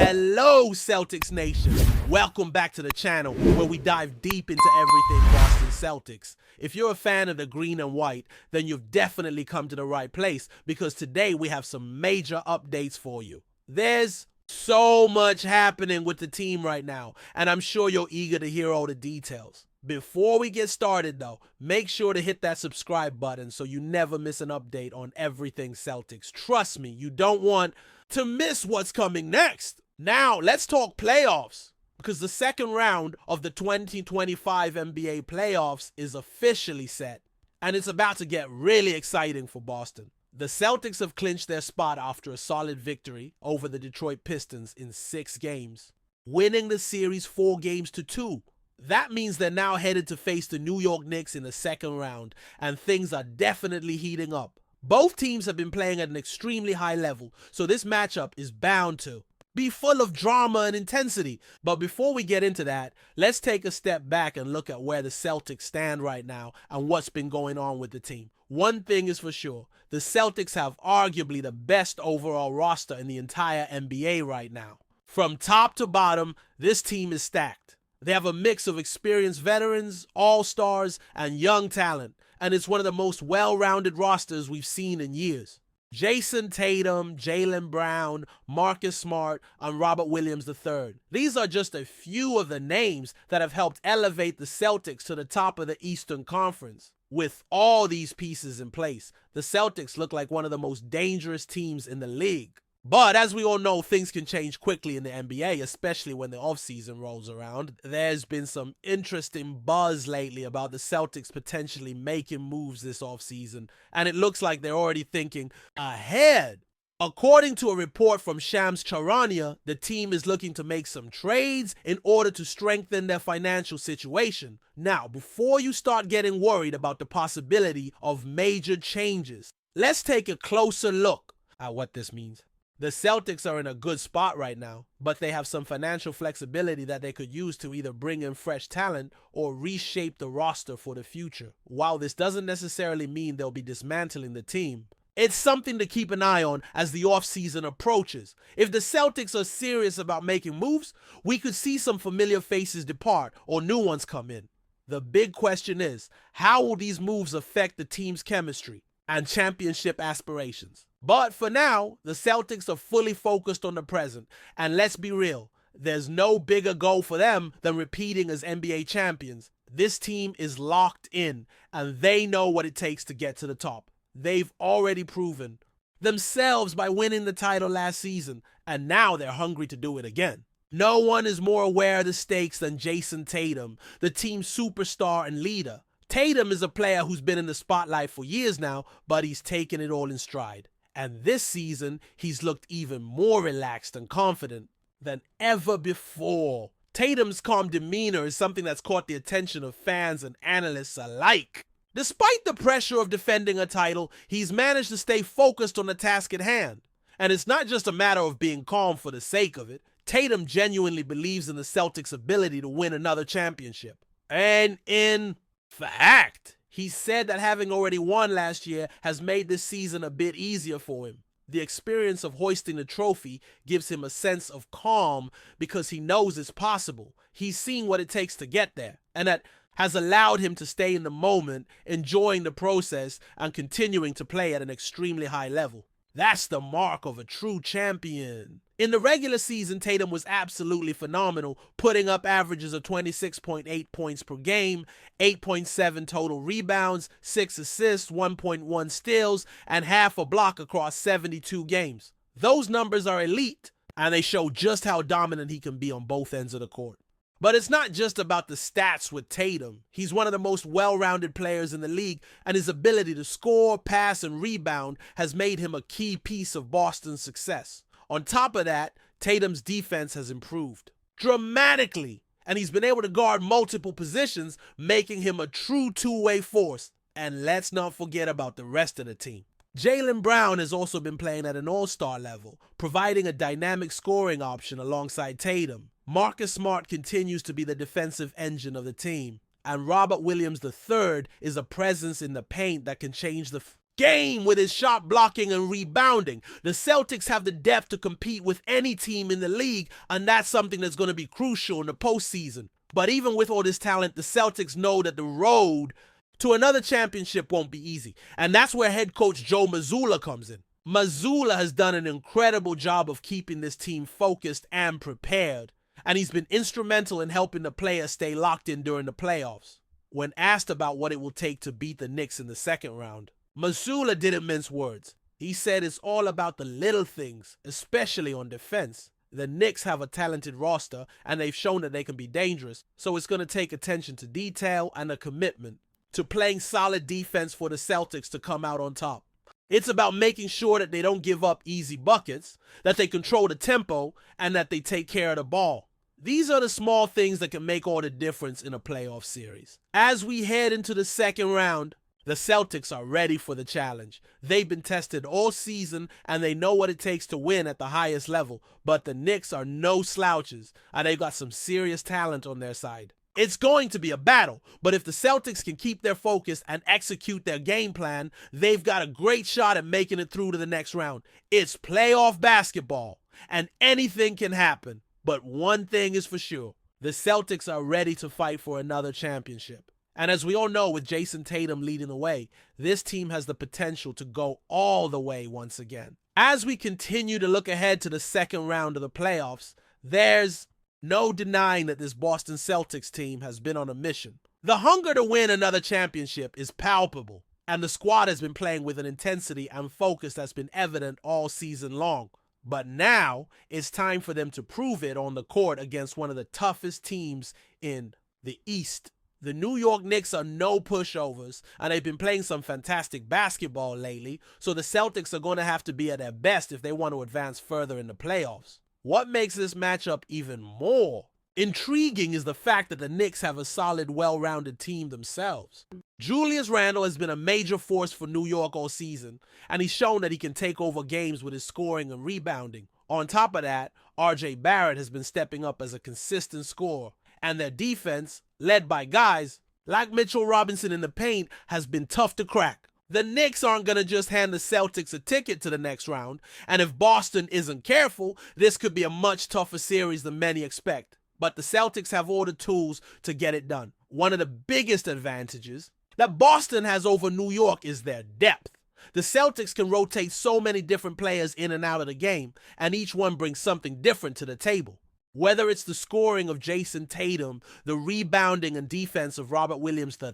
Hello, Celtics Nation. Welcome back to the channel where we dive deep into everything Boston Celtics. If you're a fan of the green and white, then you've definitely come to the right place because today we have some major updates for you. There's so much happening with the team right now, and I'm sure you're eager to hear all the details. Before we get started though, make sure to hit that subscribe button so you never miss an update on everything Celtics. Trust me, you don't want to miss what's coming next. Now, let's talk playoffs, because the second round of the 2025 NBA playoffs is officially set, and it's about to get really exciting for Boston. The Celtics have clinched their spot after a solid victory over the Detroit Pistons in 6 games, winning the series 4-2. That means they're now headed to face the New York Knicks in the second round, and things are definitely heating up. Both teams have been playing at an extremely high level, so this matchup is bound to be full of drama and intensity. But before we get into that, let's take a step back and look at where the Celtics stand right now and what's been going on with the team. One thing is for sure, the Celtics have arguably the best overall roster in the entire NBA right now. From top to bottom, this team is stacked. They have a mix of experienced veterans, all-stars, and young talent, and it's one of the most well-rounded rosters we've seen in years. Jayson, Tatum, Jaylen Brown, Marcus Smart, and Robert Williams III. These are just a few of the names that have helped elevate the Celtics to the top of the Eastern Conference. With all these pieces in place, the Celtics look like one of the most dangerous teams in the league. But as we all know, things can change quickly in the NBA, especially when the offseason rolls around. There's been some interesting buzz lately about the Celtics potentially making moves this offseason, and it looks like they're already thinking ahead. According to a report from Shams Charania, the team is looking to make some trades in order to strengthen their financial situation. Now, before you start getting worried about the possibility of major changes, let's take a closer look at what this means. The Celtics are in a good spot right now, but they have some financial flexibility that they could use to either bring in fresh talent or reshape the roster for the future. While this doesn't necessarily mean they'll be dismantling the team, it's something to keep an eye on as the offseason approaches. If the Celtics are serious about making moves, we could see some familiar faces depart or new ones come in. The big question is, how will these moves affect the team's chemistry and championship aspirations? But for now, the Celtics are fully focused on the present, and let's be real, there's no bigger goal for them than repeating as NBA champions. This team is locked in, and they know what it takes to get to the top. They've already proven themselves by winning the title last season, and now they're hungry to do it again. No one is more aware of the stakes than Jayson Tatum, the team's superstar and leader. Tatum is a player who's been in the spotlight for years now, but he's taken it all in stride. And this season, he's looked even more relaxed and confident than ever before. Tatum's calm demeanor is something that's caught the attention of fans and analysts alike. Despite the pressure of defending a title, he's managed to stay focused on the task at hand. And it's not just a matter of being calm for the sake of it. Tatum genuinely believes in the Celtics' ability to win another championship. And in fact, he said that having already won last year has made this season a bit easier for him. The experience of hoisting the trophy gives him a sense of calm because he knows it's possible. He's seen what it takes to get there, and that has allowed him to stay in the moment, enjoying the process and continuing to play at an extremely high level. That's the mark of a true champion. In the regular season, Tatum was absolutely phenomenal, putting up averages of 26.8 points per game, 8.7 total rebounds, 6 assists, 1.1 steals, and half a block across 72 games. Those numbers are elite, and they show just how dominant he can be on both ends of the court. But it's not just about the stats with Tatum. He's one of the most well-rounded players in the league, and his ability to score, pass, and rebound has made him a key piece of Boston's success. On top of that, Tatum's defense has improved dramatically, and he's been able to guard multiple positions, making him a true two-way force. And let's not forget about the rest of the team. Jaylen Brown has also been playing at an all-star level, providing a dynamic scoring option alongside Tatum. Marcus Smart continues to be the defensive engine of the team, and Robert Williams III is a presence in the paint that can change the game with his shot blocking and rebounding. The Celtics have the depth to compete with any team in the league, and that's something that's going to be crucial in the postseason. But even with all this talent, the Celtics know that the road to another championship won't be easy. And that's where head coach Joe Mazzulla comes in. Mazzulla has done an incredible job of keeping this team focused and prepared, and he's been instrumental in helping the players stay locked in during the playoffs. When asked about what it will take to beat the Knicks in the second round, Mazzulla didn't mince words. He said it's all about the little things, especially on defense. The Knicks have a talented roster, and they've shown that they can be dangerous, so it's going to take attention to detail and a commitment to playing solid defense for the Celtics to come out on top. It's about making sure that they don't give up easy buckets, that they control the tempo, and that they take care of the ball. These are the small things that can make all the difference in a playoff series. As we head into the second round, the Celtics are ready for the challenge. They've been tested all season, and they know what it takes to win at the highest level. But the Knicks are no slouches, and they've got some serious talent on their side. It's going to be a battle, but if the Celtics can keep their focus and execute their game plan, they've got a great shot at making it through to the next round. It's playoff basketball, and anything can happen. But one thing is for sure, the Celtics are ready to fight for another championship. And as we all know, with Jayson Tatum leading the way, this team has the potential to go all the way once again. As we continue to look ahead to the second round of the playoffs, there's no denying that this Boston Celtics team has been on a mission. The hunger to win another championship is palpable, and the squad has been playing with an intensity and focus that's been evident all season long. But now it's time for them to prove it on the court against one of the toughest teams in the East. The New York Knicks are no pushovers, and they've been playing some fantastic basketball lately, so the Celtics are going to have to be at their best if they want to advance further in the playoffs. What makes this matchup even more intriguing is the fact that the Knicks have a solid, well-rounded team themselves. Julius Randle has been a major force for New York all season, and he's shown that he can take over games with his scoring and rebounding. On top of that, RJ Barrett has been stepping up as a consistent scorer, and their defense, led by guys like Mitchell Robinson in the paint, has been tough to crack. The Knicks aren't going to just hand the Celtics a ticket to the next round, and if Boston isn't careful, this could be a much tougher series than many expect. But the Celtics have all the tools to get it done. One of the biggest advantages that Boston has over New York is their depth. The Celtics can rotate so many different players in and out of the game, and each one brings something different to the table. Whether it's the scoring of Jayson Tatum, the rebounding and defense of Robert Williams III,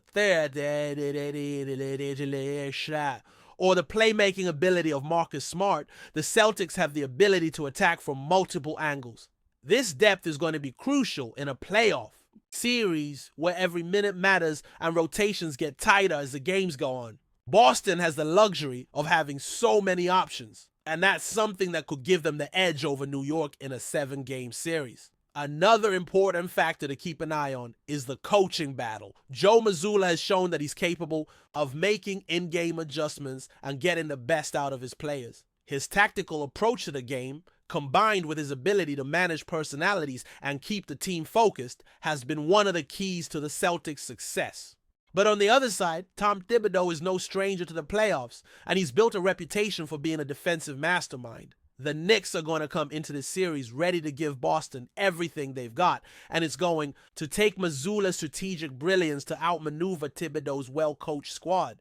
or the playmaking ability of Marcus Smart, the Celtics have the ability to attack from multiple angles. This depth is going to be crucial in a playoff series where every minute matters and rotations get tighter as the games go on. Boston has the luxury of having so many options, and that's something that could give them the edge over New York in a 7-game series. Another important factor to keep an eye on is the coaching battle. Joe Mazzulla has shown that he's capable of making in-game adjustments and getting the best out of his players. His tactical approach to the game, combined with his ability to manage personalities and keep the team focused, has been one of the keys to the Celtics' success. But on the other side, Tom Thibodeau is no stranger to the playoffs, and he's built a reputation for being a defensive mastermind. The Knicks are going to come into this series ready to give Boston everything they've got, and it's going to take Mazzulla's strategic brilliance to outmaneuver Thibodeau's well-coached squad.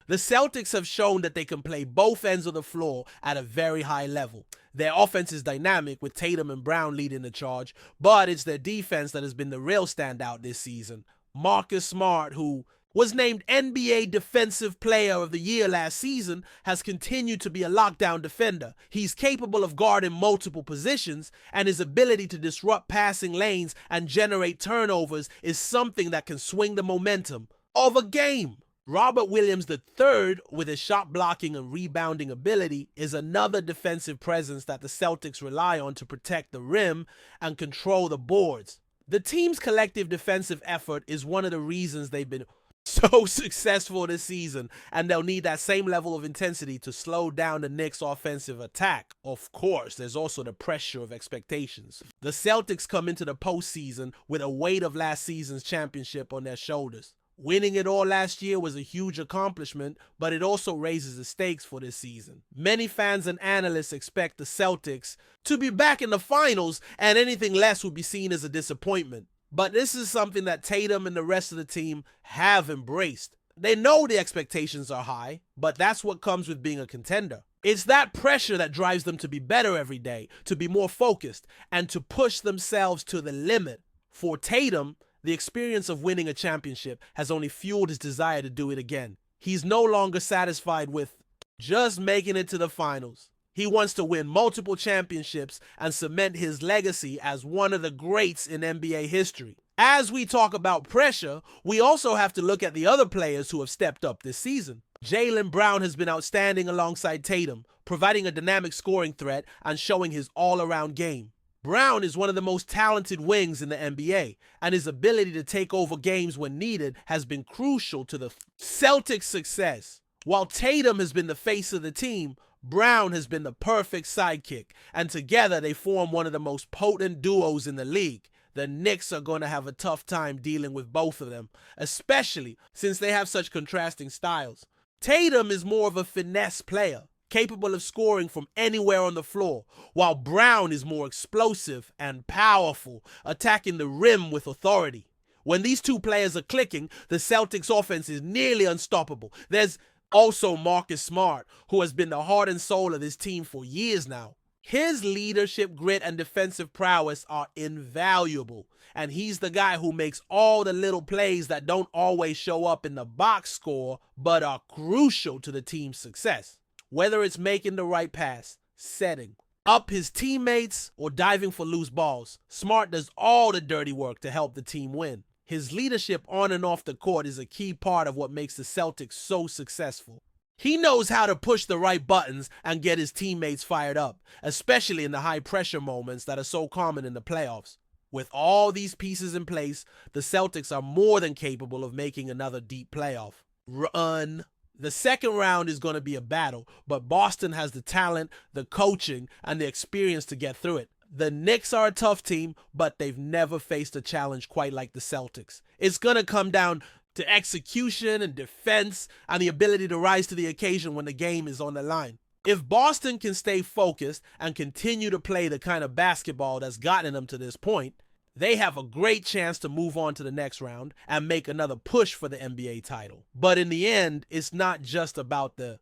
The Celtics have shown that they can play both ends of the floor at a very high level. Their offense is dynamic with Tatum and Brown leading the charge, but it's their defense that has been the real standout this season. Marcus Smart, who was named NBA Defensive Player of the Year last season, has continued to be a lockdown defender. He's capable of guarding multiple positions, and his ability to disrupt passing lanes and generate turnovers is something that can swing the momentum of a game. Robert Williams III, with his shot blocking and rebounding ability, is another defensive presence that the Celtics rely on to protect the rim and control the boards. The team's collective defensive effort is one of the reasons they've been so successful this season, and they'll need that same level of intensity to slow down the Knicks' offensive attack. Of course, there's also the pressure of expectations. The Celtics come into the postseason with a weight of last season's championship on their shoulders. Winning it all last year was a huge accomplishment, but it also raises the stakes for this season. Many fans and analysts expect the Celtics to be back in the finals, and anything less would be seen as a disappointment. But this is something that Tatum and the rest of the team have embraced. They know the expectations are high, but that's what comes with being a contender. It's that pressure that drives them to be better every day, to be more focused, and to push themselves to the limit. For Tatum, the experience of winning a championship has only fueled his desire to do it again. He's no longer satisfied with just making it to the finals. He wants to win multiple championships and cement his legacy as one of the greats in NBA history. As we talk about pressure, we also have to look at the other players who have stepped up this season. Jaylen Brown has been outstanding alongside Tatum, providing a dynamic scoring threat and showing his all-around game. Brown is one of the most talented wings in the NBA, and his ability to take over games when needed has been crucial to the Celtics' success. While Tatum has been the face of the team, Brown has been the perfect sidekick, and together they form one of the most potent duos in the league. The Knicks are going to have a tough time dealing with both of them, especially since they have such contrasting styles. Tatum is more of a finesse player, capable of scoring from anywhere on the floor, while Brown is more explosive and powerful, attacking the rim with authority. When these two players are clicking, the Celtics offense is nearly unstoppable. There's also Marcus Smart, who has been the heart and soul of this team for years now. His leadership, grit, and defensive prowess are invaluable, and he's the guy who makes all the little plays that don't always show up in the box score, but are crucial to the team's success. Whether it's making the right pass, setting up his teammates, or diving for loose balls, Smart does all the dirty work to help the team win. His leadership on and off the court is a key part of what makes the Celtics so successful. He knows how to push the right buttons and get his teammates fired up, especially in the high-pressure moments that are so common in the playoffs. With all these pieces in place, the Celtics are more than capable of making another deep playoff run. The second round is going to be a battle, but Boston has the talent, the coaching, and the experience to get through it. The Knicks are a tough team, but they've never faced a challenge quite like the Celtics. It's going to come down to execution and defense and the ability to rise to the occasion when the game is on the line. If Boston can stay focused and continue to play the kind of basketball that's gotten them to this point, they have a great chance to move on to the next round and make another push for the NBA title. But in the end, it's not just about the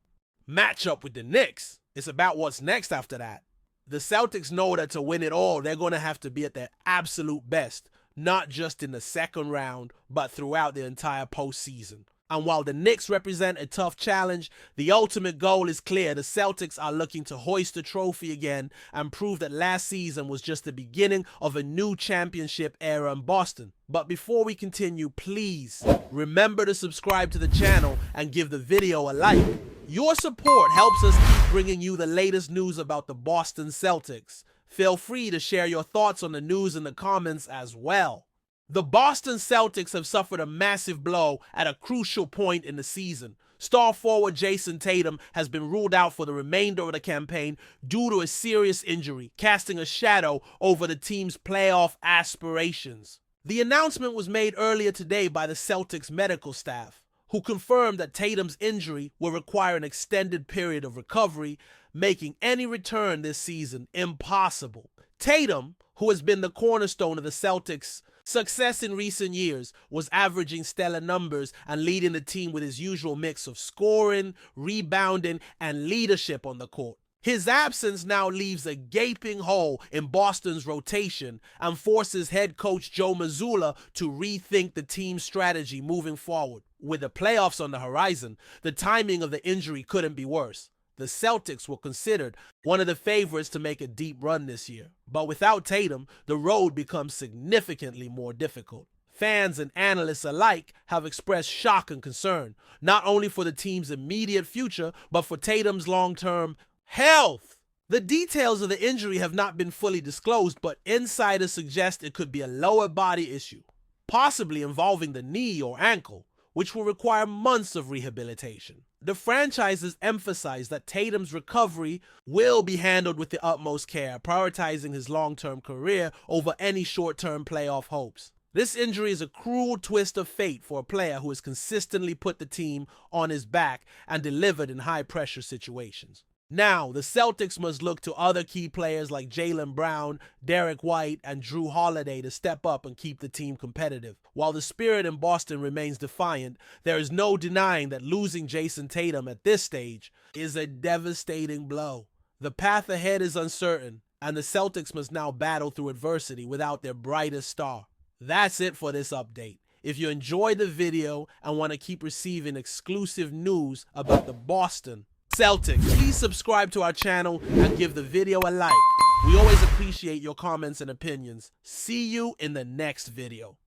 matchup with the Knicks. It's about what's next after that. The Celtics know that to win it all, they're going to have to be at their absolute best, not just in the second round, but throughout the entire postseason. And while the Knicks represent a tough challenge, the ultimate goal is clear. The Celtics are looking to hoist the trophy again and prove that last season was just the beginning of a new championship era in Boston. But before we continue, please remember to subscribe to the channel and give the video a like. Your support helps us keep bringing you the latest news about the Boston Celtics. Feel free to share your thoughts on the news in the comments as well. The Boston Celtics have suffered a massive blow at a crucial point in the season. Star forward Jayson Tatum has been ruled out for the remainder of the campaign due to a serious injury, casting a shadow over the team's playoff aspirations. The announcement was made earlier today by the Celtics medical staff, who confirmed that Tatum's injury will require an extended period of recovery, making any return this season impossible. Tatum, who has been the cornerstone of the Celtics' success in recent years, was averaging stellar numbers and leading the team with his usual mix of scoring, rebounding, and leadership on the court. His absence now leaves a gaping hole in Boston's rotation and forces head coach Joe Mazzulla to rethink the team's strategy moving forward. With the playoffs on the horizon, the timing of the injury couldn't be worse. The Celtics were considered one of the favorites to make a deep run this year. But without Tatum, the road becomes significantly more difficult. Fans and analysts alike have expressed shock and concern, not only for the team's immediate future, but for Tatum's long-term health. The details of the injury have not been fully disclosed, but insiders suggest it could be a lower body issue, possibly involving the knee or ankle, which will require months of rehabilitation. The franchises emphasize that Tatum's recovery will be handled with the utmost care, prioritizing his long-term career over any short-term playoff hopes. This injury is a cruel twist of fate for a player who has consistently put the team on his back and delivered in high-pressure situations. Now, the Celtics must look to other key players like Jaylen Brown, Derek White, and Drew Holiday to step up and keep the team competitive. While the spirit in Boston remains defiant, there is no denying that losing Jayson Tatum at this stage is a devastating blow. The path ahead is uncertain, and the Celtics must now battle through adversity without their brightest star. That's it for this update. If you enjoyed the video and want to keep receiving exclusive news about the Boston Celtics, please subscribe to our channel and give the video a like. We always appreciate your comments and opinions. See you in the next video.